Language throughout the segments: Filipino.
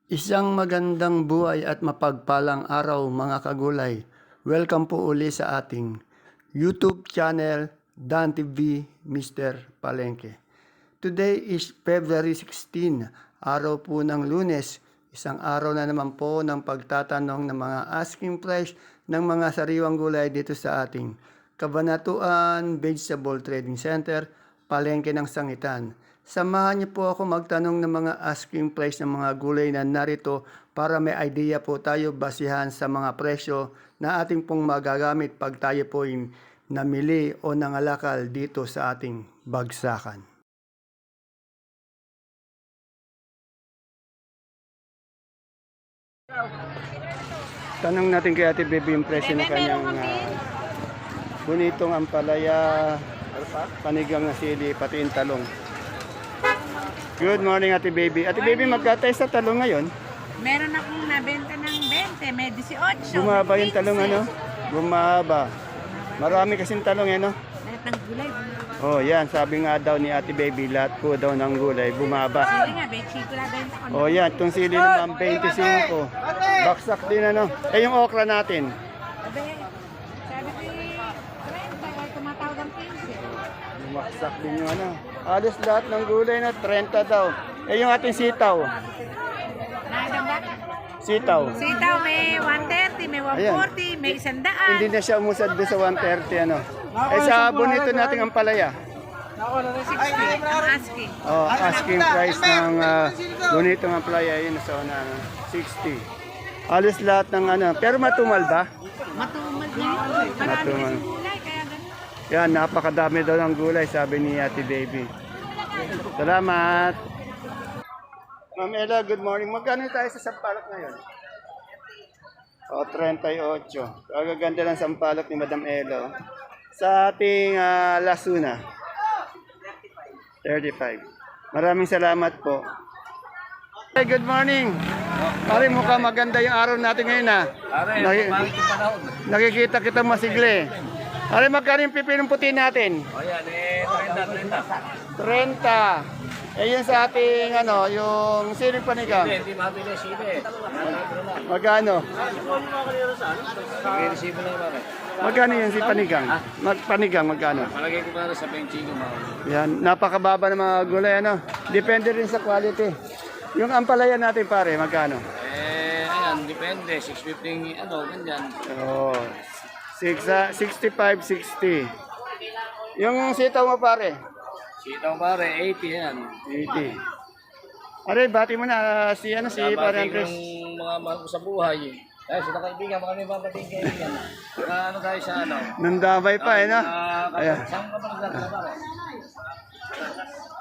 Isang magandang buhay at mapagpalang araw mga kagulay. Welcome po uli sa ating YouTube channel Dan TV Mr. Palengke. Today is February 16, araw po ng Lunes. Isang araw na naman po ng pagtatanong ng mga asking price ng mga sariwang gulay dito sa ating Kabanatuan Vegetable Trading Center, Palengke ng Sangitan. Samahan niyo po ako magtanong ng mga asking price ng mga gulay na narito para may idea po tayo basihan sa mga presyo na ating pong magagamit pag tayo po namili o nangalakal dito sa ating bagsakan. Tanong natin kay Ate Baby yung presyo ng kanyang bonitong ampalaya, panigang na sili, pati yung talong. Good morning, Ate Baby. Ate Baby, magkatay sa talong ngayon? Meron akong nabenta ng 20, may 18. Bumaba may yung talong 15. ano? Bumaba. Marami kasing talong ano? Lahat ng gulay, bumaba. Oh, yan. Sabi nga daw ni Ate Baby, lahat po daw ng gulay bumaba. Sili nga, 25 na benta ko. Oh, yan. Itong sili naman, 25. Baksak din ano. Eh, yung okra natin. Sabi ko 30, ay tumatawag ang 15. Baksak din yung ano. Alos lahat ng gulay na 30 daw. Eh, yung ating sitaw. Nakadamba? Sitaw. Sitaw, may 130, may 140, may 100. Hindi na siya umusad doon sa 130 ano. Eh, sa bonito nating ampalaya. 60 ang asking. Oh, asking price ng bonito ng playa yun sa una, 60. Alos lahat ng ano, pero matumal ba? Matumal na yun. Marami Matumal. kasi gulay, kaya ganun. Yan, napakadami daw ng gulay, sabi ni Ate Baby. Salamat. Ma'am Ella, good morning. Magkano tayo sa sampalok ngayon? O, 38. Kagaganda ng sampalok ni Madam Ella. Sa ating Lasuna, 35. Maraming salamat po. Hey, good morning. Pare, mukhang maganda yung araw natin ngayon ha. Nakikita kita masigli. Pare, magkano yung pipinong puti natin? O yan, 30. 30. Eh yun sa ating ano, yung siling panigang. Hindi mabili sibe. Magkano? May resibo lang ba? Magkano yung si panigang? Panigang magkano? Palagay ko para sa benching mo. Yan, napakababa ng mga gulay ano. Depende rin sa quality. Yung ampalaya natin pare, magkano? Ayan, depende. 650 ano, ganyan. Oh, 65, 60. Yung sitaw mo pare? Sitaw pare, 80 yan. 80. Are, bati mo na si ano si pare Andres. Yung mga mahal ko sa buhay. Ay, sila kaibigan, mga may babating kaibigan. Ano tayo sa ano? Nandabay pa eh no? Ayan. Saan ka pa nagdadala pare?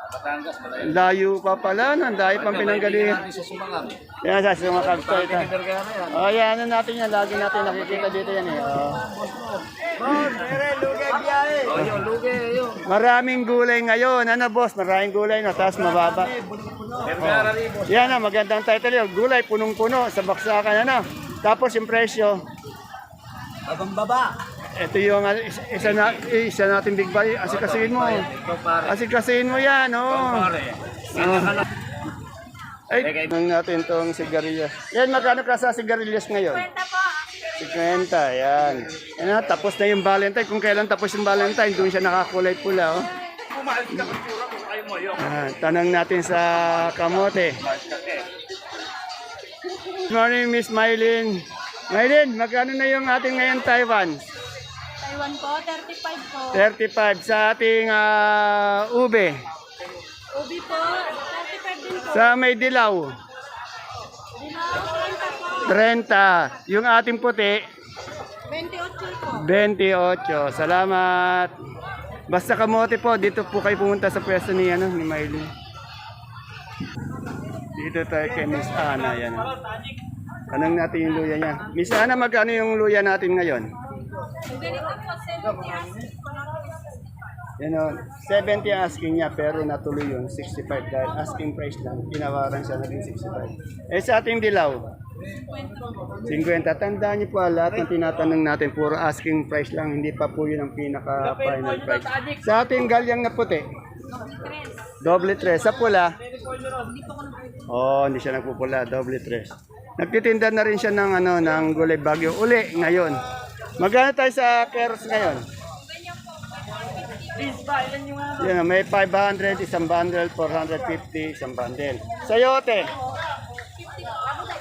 Batangas pala yun. Layo pa pala, nandayo pang pinanggalingan. Natin sa Sumangang. Yan sa sumakag to ito. Vergara yan. Oh, yan ano natin yan, lagi natin nakikita dito yan eh. Oh. O yun, lugi yun. Maraming gulay ngayon, ano boss, maraming gulay no, tapos mababa. Vergara Ribos. Yan na, magandang title yun, gulay punong-puno sa baksakan ano. Tapos yung presyo, Abang baba. ito yung isa natin big buy, asikasihin mo. Ito pare. Asikasihin mo yan, oh. Pare. Ay, tingnan natin tong sigarilyas. Yan, magkano ka sa sigarilyas ngayon? 50, yan. Yan na, tapos na yung Valentine. Kung kailan tapos yung Valentine, doon siya nakakulay pula, oh. Tanong natin sa kamote. Good morning, Miss Mylene. Mylene, magkano na yung ating ngayon Taiwan? Taiwan po, 35 po. 35 sa ating ube. Ubi po, 35 din po. Sa may dilaw, Dilaw, 30 po. 30. Yung ating puti, 28 po. 28. Salamat. Basta kamote po, dito po kayo pumunta sa pwesto ni Mylene. Dito tayo kay Miss Ana. Yan. Anong natin yung luya niya? Miss Ana, magkano yung luya natin ngayon? Ganito po, 70 asking po. Yan o, 70 ang asking niya pero natuloy yun, 65 dahil asking price lang, tinawaran siya naging 65. Eh sa ating dilaw, 50. Tandaan niyo po lahat ng tinatanong natin, puro asking price lang, hindi pa po yun ang pinaka-final price. Sa ating galyang na puti, doble tres. Sa pula, Oh, hindi siya nagpupula, doble tres. Nagtitinda na rin siya ng ano ng gulay bagyo uli ngayon. Magkano tayo sa keros ngayon? Yan, may 500 isang bundle, 450 isang bundle. Sayote.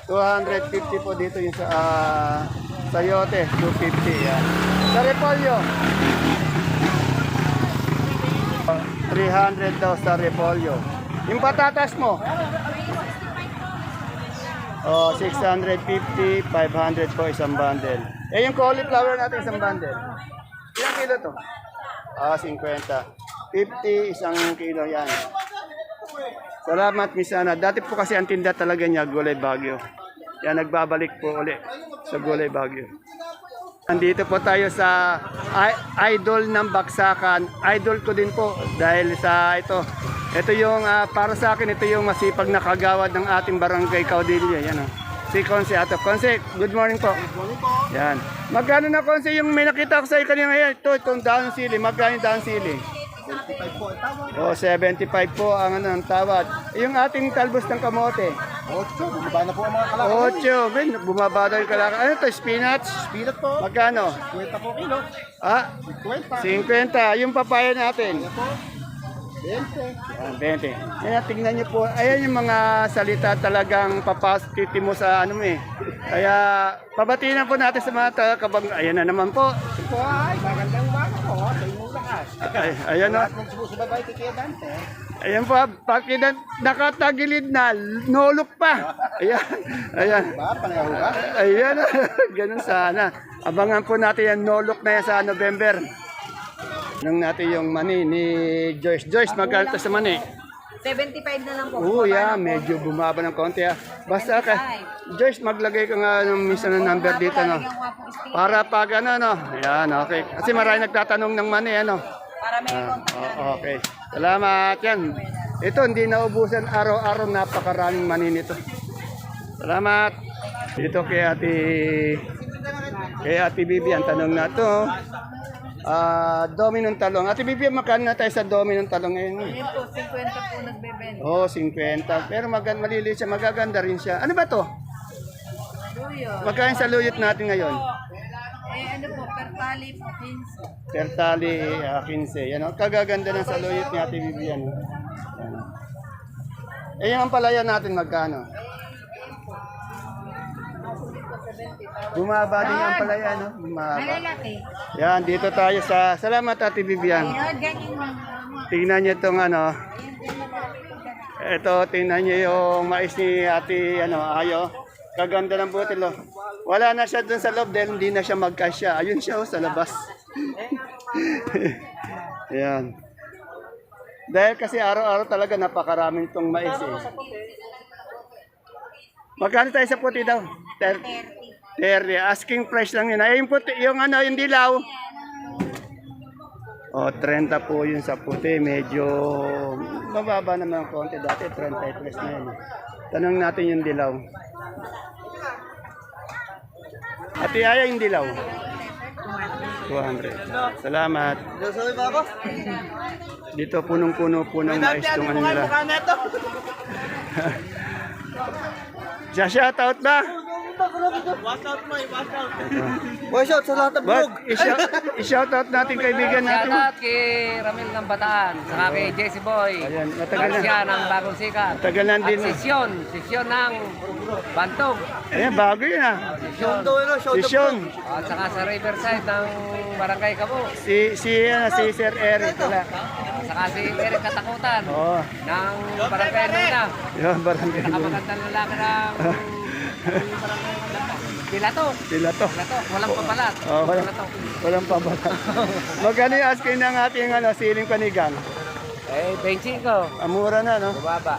250 po dito yung sa sayote, 250 yan. Sa repolyo. 300 daw sa repolyo. Yung patatas mo? Oh, 650, 500 po isang bundle. Eh, yung cauliflower natin isang bundle. Ilang kilo to? 50. 50 isang kilo yan. Salamat, Miss Ana. Dati po kasi ang tinda talaga niya, Gulay Bagyo. Yan, nagbabalik po uli sa Gulay Bagyo. Nandito po tayo sa idol ng Baksakan. Idol ko din po dahil sa ito. Ito yung para sa akin, ito yung masipag na kagawad ng ating barangay Caudillo. Yan o. Si Conce Ato. Conce, good morning po. Good morning po. Yan. Magkano na Conce yung may nakita ko sa iyo kanina ngayon? Itong daon sili. Magkano yung daon sili? 75 po ang tawag. Oh, 75 po ang ano, ang tawad. Yung ating talbos ng kamote. 8, bumaba na po ang mga kalakal. 8, ben, bumaba daw yung kalaka. Ano to, spinach? Spinach po. Magkano? 50 po kilo. Ah, 50. 50. Yung papaya natin. 20. 20. Kaya tingnan niyo po, ayan yung mga salita talagang papastiti mo sa ano mo eh. Kaya pabatiin po natin sa mga kabang, ayan na naman po. Ito ay magandang umaga po. Sa inyong lakas. Ayan o. Lahat ng sumusubabay kay Kuya Dante. Ayan po, nakatagilid na, nolok pa. Ayan, ayan. Ba, panayaw ka? Ayan, ganun sana. Abangan po natin yan, nolok na yan sa November. Nung natin yung mani ni Joyce. Joyce, magkano to sa mani? 75 na lang po. Oo, yeah, medyo bumaba ng konti. Basta ka, Joyce, maglagay ka nga ng minsan ng number dito, no? Para pag ano, no? Ayan, okay. Kasi marami nagtatanong ng mani, ano? Para may Okay. Salamat yan. Ito, hindi naubusan araw-araw, napakaraming mani nito. Salamat. Dito kay Ate Bibi, ang tanong na to. Dominong talong. Ate Bibi, magkano na tayo sa dominong talong ngayon? Ayun po, 50 po nagbebenta. Oh, 50. Pero maliliit siya, magaganda rin siya. Ano ba to? Luyo. Magkano sa luyot natin ngayon? Ano po, per tali po, 15. Tertali 15. Yan, oh. Kagaganda ng sa luyot ni Ate Bibi. Yan. Eh, yung ampalaya natin magkano? Bumaba din yung ampalaya, no? Bumaba. Malalaki. Yan, dito tayo sa... Salamat, Ate Bibian. Ayun, ganyan lang. Tingnan niyo itong ano. Ito, tingnan niyo yung mais ni Ate Ayo. Kaganda ng butil, oh. Wala na siya dun sa loob dahil hindi na siya magkasya. Ayun siya, oh, sa labas. Yan. Dahil kasi araw-araw talaga napakaraming tong mais, eh. Magkano tayo sa puti daw? 30. Asking price lang yun. Ay, yung puti, yung ano, yung dilaw. O, 30 po yun sa puti. Medyo mababa naman ang konti. Dati 33 na yun. Tanong natin yung dilaw. Ate Aya, yung dilaw. 200. Salamat. Dito punong-puno po ng mais itong ano nila. Shoutout ba? Boy, shout sa lahat ng Wag, i-shoutout natin kaibigan natin. Shoutout kay Ramil ng Bataan, saka kay Jesse Boy. Ayan, matagal na. Garcia ng Bagong Sikat. Matagal na din. At Sisyon ng Bantog. Ayan, bago yun ah. Si Sean. At saka sa Riverside ng Barangay Cabo. Si Sir Eric. Wala. Saka si Eric Katakutan Oo. ng Barangay Luna. Yun, barangay. Saka magandang lalaki ng Dilato. Sila to. Dilato, walang papalat. Oh, walang Dilato. pabata. Magkano yung asking ng ating siling panigang? Eh, 25. Amura na, no? Bumaba.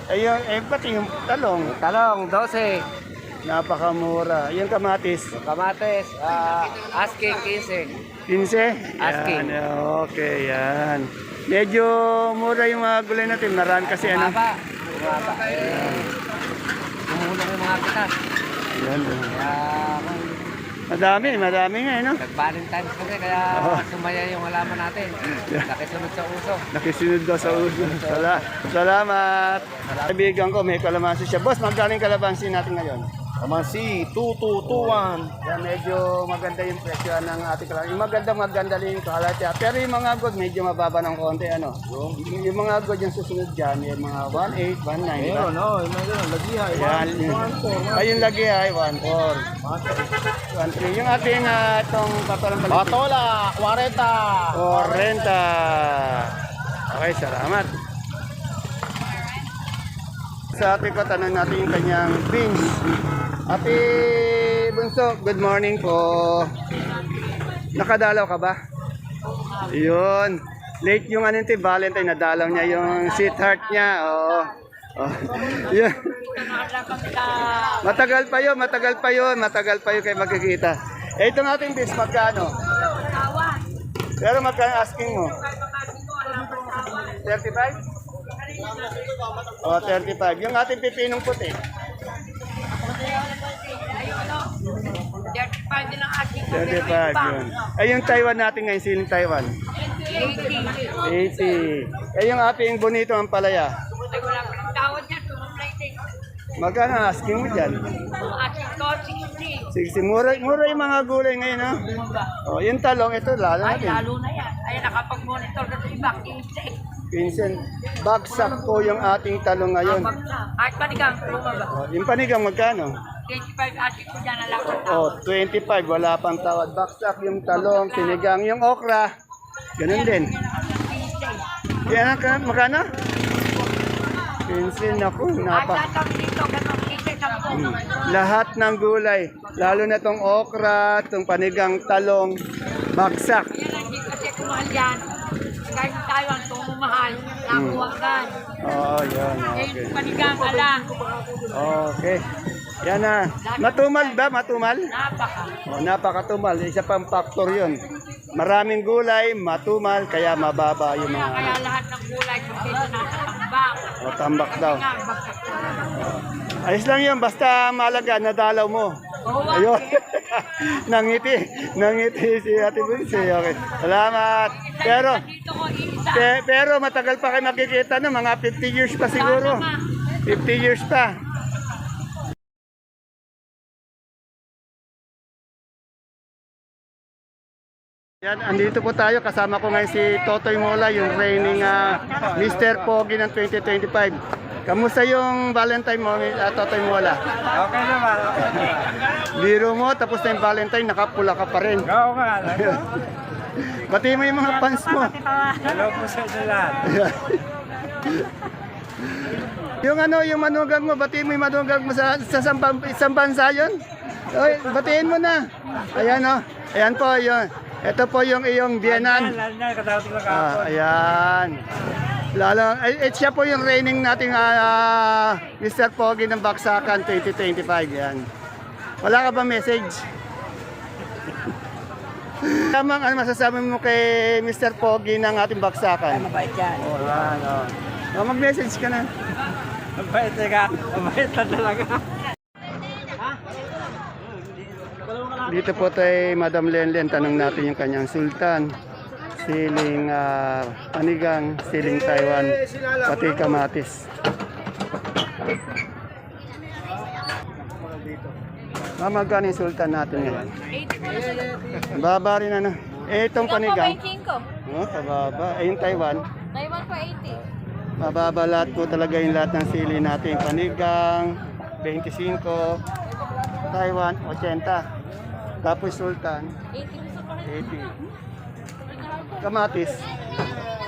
Pati yung talong. Talong, 12. Napakamura. Yung kamatis. Kamates, asking 15. 15? Asking. Yan, okay, yan. Medyo mura yung mga gulay natin. Marami kasi ano. Bumaba. Tumulong yung mga pitas. Yan. Kaya Madami nga, no? Nag-Valentine's kasi kaya sumaya yung halaman natin. Nakisunod sa uso. Nakisunod daw sa uso. Salamat. Kaibigan ko, may kalamansi siya. Boss, magkaling kalamansi natin ngayon? Kamansi, 2221. Yan, medyo maganda yung presyo ng ating kalamansi. Yung maganda rin yung kalatya. Pero yung mga good, medyo mababa ng konti, ano? Yung mga good yung susunod dyan, yung mga 1.8, 1.9. Meron, yung mga ganun, lagihay. Yan. 1.4. Ayun lagi ay 1.4. 1.3. Yung ating itong papalang paligid. Patola, 40. 40. Okay, salamat. Sa ating ko, tanong natin yung kanyang beans. Ate Bunso, good morning po. Nakadalaw ka ba? Yun. Late yung ano ito, Valentine, nadalaw niya yung sweetheart niya. Oo. Oh. Yun. Matagal pa yun kayo magkikita. Eh, itong ating beans, magkano? Pero magkano asking mo? 35? O, 35. Yung ating pipinong puti. 35 din ang aking 35 yun. Eh, yung Taiwan natin ngayon, siling Taiwan. 80. Eh, yung ating bonito ang palaya. Ay, wala pa ng tawad niya. Tumumplay. Magkano ang asking mo dyan? Ang aking ko, 60. 60. Mura yung mga gulay ngayon, ha? O, yung talong, ito, lalo Ay, natin. lalo na yan. Ay, nakapag-monitor na sa iba. 15. Vincent, bagsak po yung ating talong ngayon. Ay, panigang, bumaba. O, yung panigang magkano? 25 aking ko dyan na lang. O, 25, wala pang tawad. Baksak yung talong, sinigang, yung okra. Ganun din. Yan ang magkano? Vincent, ako, Ay, tatang dito, ganun, 15. Lahat ng gulay, lalo na tong okra, tong panigang talong, baksak. Yan ang hindi kasi kumahal yan. Kahit sa Taiwan, tumumahal. Nakuwagan. Oh, yan, Ngayon, okay. panigang, alang. Okay. Yan na. Matumal ba? Matumal? Napaka. Oh, napakatumal. Isa pang factor yun. Maraming gulay, matumal, kaya mababa yung mga Kaya lahat ng gulay, kung dito nasa tambak. O, tambak daw. Nga, bagsak na. Ayos lang yun, basta malaga, nadalaw mo. Ayun. nangiti si Ate Bunsi. Okay. Salamat. Pero, Dito ko, isa. pero matagal pa kayo makikita no, mga 50 years pa siguro. 50 years pa. Yan, andito po tayo. Kasama ko ngayon si Totoy Mola, yung reigning Mr. Pogi ng 2025. Kamusta yung Valentine mo, Totoy Mola? Okay naman. Biro mo, tapos na yung Valentine, nakapula ka pa rin. Oo nga. Bati mo yung mga fans mo. Hello po sa inyo lahat. Yung ano, yung manugang mo, batiin mo yung manugang mo sa isang bansa yun. Oy, batiin mo na. Ayan o. Ayan po yun. Ito po yung iyong biyenan. Ayan. Lalo, siya po yung reigning nating Mr. Pogi ng Baksakan 2025. Yan. Wala ka ba message? Tamang ano masasabi mo kay Mr. Pogi ng ating Baksakan? Ay, mabait yan. Oh, yan. Oh. Mag-message ka na. Mabait ka. Mabait na talaga. Dito po tayo, Madam Lenlen, tanong natin yung kanyang sultan. Siling panigang, siling Taiwan, pati kamatis. Magkano yung sultan natin ngayon? 80 Baba rin ano. Eh, itong panigang. 25. Oh, kababa. Eh, yung Taiwan. Taiwan po 80. Mababa lahat po talaga yung lahat ng sili natin. Panigang, 25. Taiwan, 80. Tapos sultan, 80. Kamatis.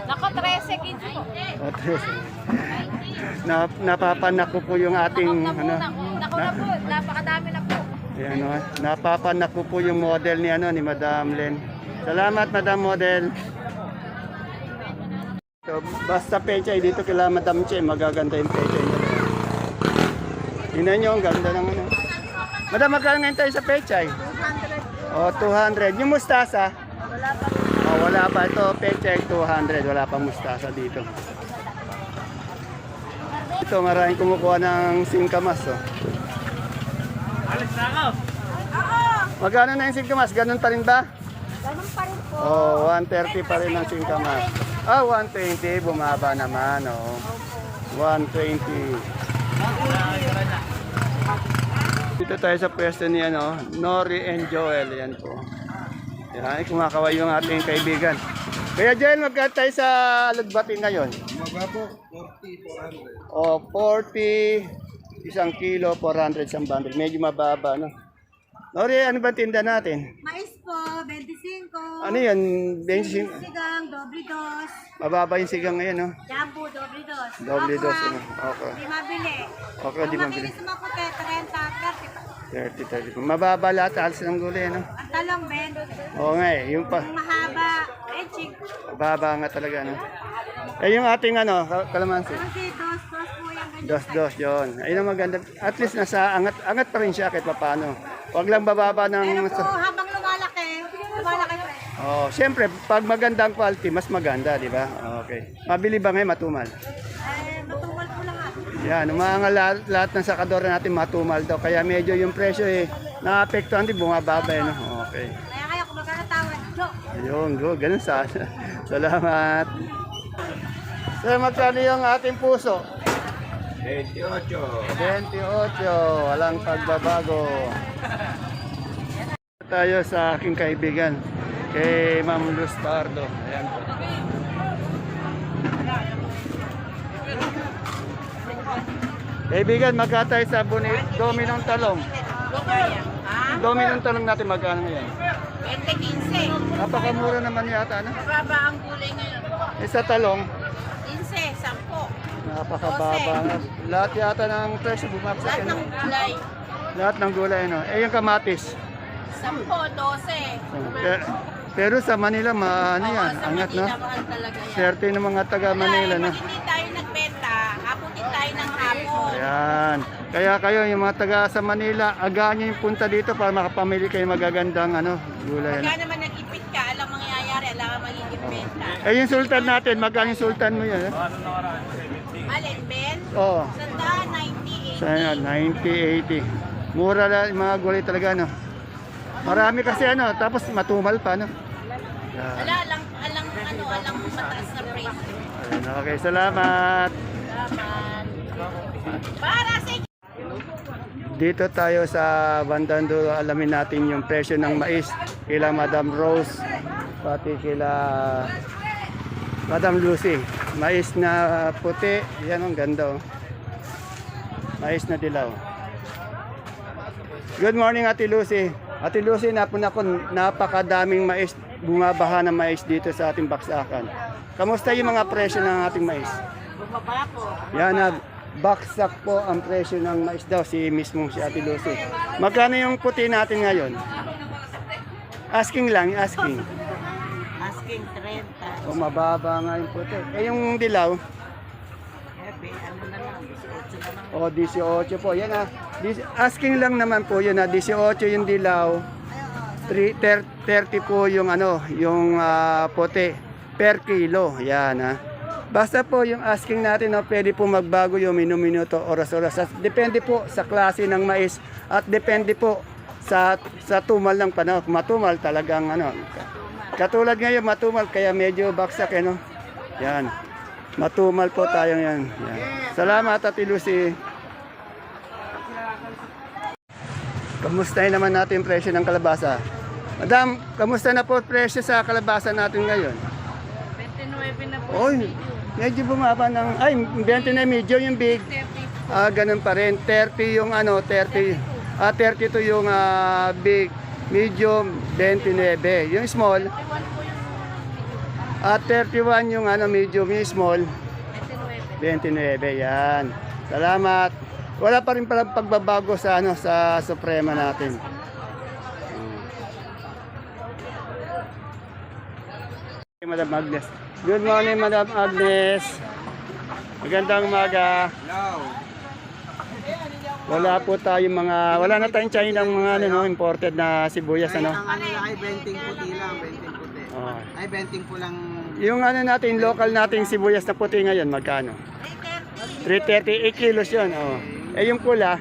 Nako, 13, 15 po. O, 13. Napapanak ko po yung ating Naku na po, napakadami na po. Ayan, no? Napapanak ko po yung model ni ni Madam Len. Salamat, Madam Model. So, basta pechay dito kila Madam Che, magaganda yung pechay niya. Tingnan nyo, ang ganda ng ano. Madam, magkano ngayon tayo sa pechay? 200. O, 200. Yung mustasa? Wala pa. Wala pa. Ito, pechay 200. Wala pang mustasa dito. Ito, maraming kumukuha ng singkamas. Oh. Alis na ako. Oo. Magkano na yung singkamas? Ganun pa rin ba? Ganun pa rin po. Oh, 130 pa rin ang singkamas. Ah, 120. Bumaba naman, oh. 120. Dito tayo sa pwesto ni ano, Nori and Joel. Yan po. Yan, kumakaway yung ating kaibigan. Kaya Joel, magkano tayo sa Lugbati ngayon? Mabapo, 40, 400. O, 40, isang kilo, 400 isang bundle. Medyo mababa, no? Nori, ano ba tinda natin? Mais po, 25. Ano yan? 25? Sigang, doble dos. Mababa yung sigang ngayon, no? Jumbo, doble dos. Doble Okra, dos, ano? Okay. Di mabili. Okay, di Kung mabili. makinis makote, 30, 30. 30. Mababa lahat alas ng gulay, no? Ang talong, Ben. Oo nga eh, yung pa. Ang mahaba, chik. Mababa nga talaga, no? Eh, yung ating ano, kalamansi. Kasi dos, dos po yung ganyan. Dos, yun. Ayun ang maganda. At least nasa angat pa rin siya kahit paano. Huwag lang bababa ng... Pero po, habang lumalaki pa. Oh, siyempre, pag magandang quality, mas maganda, di ba? Okay. Mabili ba ngayon matumal? Matumal po lang Yan, umaanga lahat ng sakadora natin matumal daw. Kaya medyo yung presyo eh, naapektuhan din, bumababa eh, no? Okay. Kaya kung magkano tawad, go. Ayun, go, ganun sana. Salamat. So, magkano yung ating puso? 28. 28, walang pagbabago. Tayo sa aking kaibigan, kay Ma'am Luz Pardo. Ayan po. Kaibigan, magkatay sa Dominong Talong. Dominong Talong natin magkano ngayon? 20-15. Napakamura naman yata, ano? Mababa ang gulay ngayon. Eh, sa talong, 15, 10. napakababa nga. Lahat yata ng presyo bumagsak. Lahat ng gulay. Lahat ng gulay, no? Eh, yung kamatis. 10, 12. Pero sa Manila, ano yan? Sa Angat, no? Manila, mahal talaga yan. Swerte ng mga taga Manila, no? Pag hindi tayo nagbenta, abutin tayo ng hapon. Ayan. Kaya kayo, yung mga taga sa Manila, agaan nyo yung punta dito para makapamili kayo magagandang, ano, gulay. Pagka naman nag-ipit ka, alam mangyayari, alam ka magiging benta. Eh, yung sultan natin, magkano yung sultan mo yan? Eh? Alin, Ben? Oo. Sanda, 90, 80. Sana, 90, 80. Mura lang yung mga gulay talaga, no? Marami kasi, ano, tapos matumal pa, no? Yan. Wala, alang mataas na price. Ayan, okay, salamat. Salamat. Para sa Dito tayo sa bandang dulo, alamin natin yung presyo ng mais kila Madam Rose, pati kila Madam Lucy. Mais na puti, yan ang ganda, oh. Mais na dilaw. Good morning, Ate Lucy. Ate Lucy, napakadaming mais, bumabaha ng mais dito sa ating baksakan. Kamusta yung mga presyo ng ating mais? bumaba po. Yan na, baksak po ang presyo ng mais daw si mismong si Ate Lucy. Magkano yung puti natin ngayon? Asking lang, asking. Asking 30. O mababa nga yung puti. Eh yung dilaw? Ano na lang, 18 na lang. O 18 po. Yan asking lang naman po yun 18 yung dilaw. 30 po yung ano, yung puti per kilo. Yan Basta po yung asking natin, pwede po magbago yung minuto, oras-oras. Depende po sa klase ng mais at depende po sa tumal ng panahon. Matumal talagang ano. Katulad ngayon matumal kaya medyo baksak no. Yan. Matumal po tayo yan. Salamat Ate Lucy. Kamustahin naman natin yung presyo ng kalabasa. Madam, kamusta na po presyo sa kalabasa natin ngayon? 29 na po. Oy, medyo bumaba ng, ay, 20 na medyo yung big. Ganun pa rin. 30 yung ano, 30. 32 yung big. Medium, 29. Yung small, 31 yung ano, medium. Yung small, 29. Yan. Salamat. Wala pa rin pala pagbabago sa ano, sa Suprema natin. Madam Agnes. Good morning, Madam Agnes. Magandang umaga. Wala po tayong wala na tayong China ng mga ano, imported na sibuyas, ano? Ang ano ay benting puti lang, benting puti. Oh. Ay benting po lang. Yung ano natin, local nating sibuyas na puti ngayon, magkano? 330, 8 kilos yun, oh. Eh yung pula,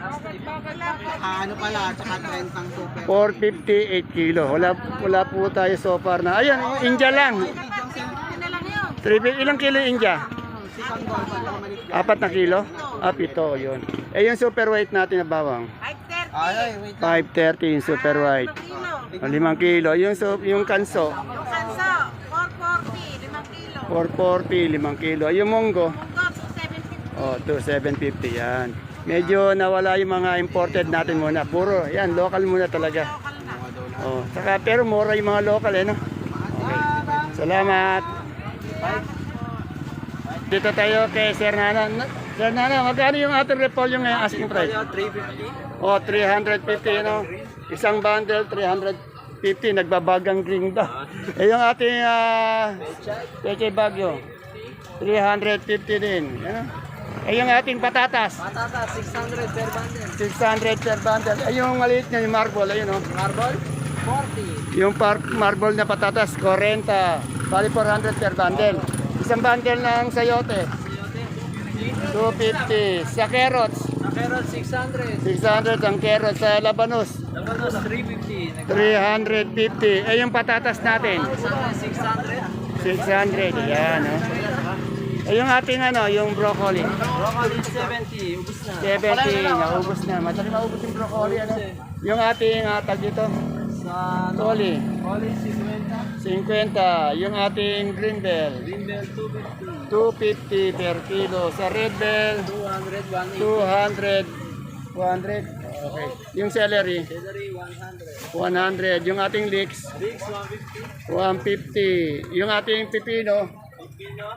Ano pala, tsaka 30 ang super. 458 kilo. Wala po tayo so far na. Ayan, India lang. Ano lang yun? 3, ilang kilo yung India? Si Pandol, pagkakamalit. 4 na kilo? Ah, 7, yun. Eh, yung super white natin na bawang. 530. Ay, wait. 530 yung super white. Kilo. 5 kilo. Yung kanso, Yung kanso, 440. 5 kilo. 440, 5 kilo. Yung munggo, Munggo, 270. 2,750 yan. Medyo nawala yung mga imported natin muna. Puro, yan, local muna talaga. Lokal na. Oh, saka, pero mura yung mga local no? Okay. Salamat. Dito tayo kay Sir Nana. Sir Nana, magkano yung ating repolyo ngayon asking price? 350. Oh, 350, Isang bundle, 350. Nagbabagang green daw. Eh, yung ating Peche Bagyo, 350 din. Eh, yung ating patatas, Patata, 600 per bundle. 600 per bundle. Eh, yung maliit niya, yung marble, ayun, Marble, 40. Yung marble na patatas, 40. Bali 400 per bundle. Isang bundle ng sayote, 250. Sa carrots, Sa carrot, 600. 600 ang carrots. Sa labanos, Labanos, 350. 350. Eh, yung patatas natin, 600. 600. Yan, Eh, yung ating yung broccoli, Broccoli, 70. Ubus na. 70. Naubos na. Madali maubos yung broccoli, Yung ating tag dito, Sa toli, Oli, 50. 50. Yung ating green bell, Green bell, 250. 250 per kilo. Sa red bell, 200, 200. 200. Okay. Yung celery, 100. 100. Yung ating leeks, Biggs, 150. 150. Yung ating pipino, Pipino,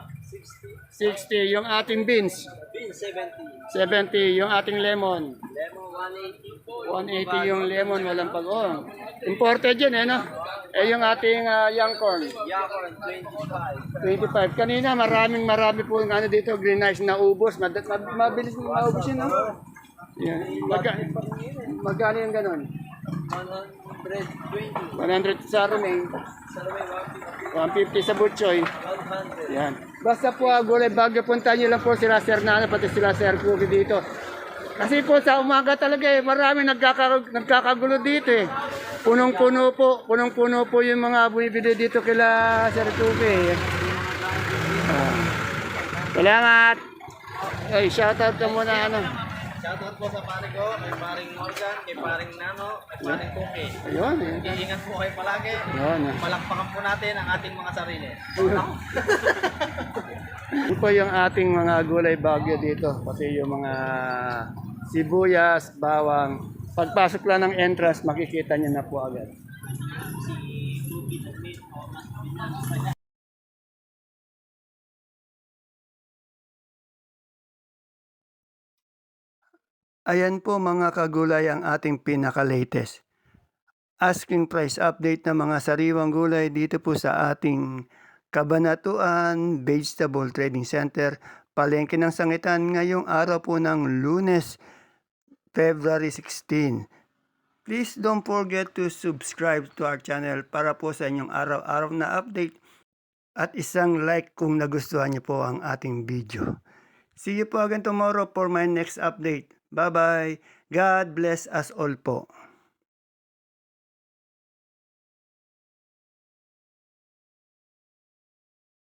60. Yung ating beans, 60. Beans, 70. 70. Yung ating lemon, Lemon, 180. 180 yung lemon, walang pag-on. Imported yun, Eh, yung ating young corn, Yakorn, 25. 25. Kanina, marami po yung dito, green ice na ubos. Mabilis maubos yun, Yan. Magkano yung ganon? 120. 100 sa romaine, Sa Lumay, 150 sa butchoy. 100. Yan. Basta po gulay bagyo, punta nyo lang po sila Sir Nana, pati sila Sir Cookie dito. Kasi po sa umaga talaga marami nagkakagulo dito Punong-puno po yung mga bumibili dito kila Sir Cookie. Salamat. Ay, shoutout ka muna Shoutout po sa pare ko, kay paring Morgan, kay paring Nano, kay paring Cookie. Ayun. Iingat po kayo palagi. Ayun. Palakpakan po natin ang ating mga sarili. Ito po yung ating mga gulay bagyo dito. Pati yung mga sibuyas, bawang. Pagpasok lang ng entrance, makikita nyo na po agad. Ayan po mga kagulay ang ating pinaka-latest. Asking price update ng mga sariwang gulay dito po sa ating Kabanatuan Vegetable Trading Center, Palengke ng Sangitan ngayong araw po ng Lunes, February 16. Please don't forget to subscribe to our channel para po sa inyong araw-araw na update at isang like kung nagustuhan niyo po ang ating video. See you po again tomorrow for my next update. Bye-bye. God bless us all po.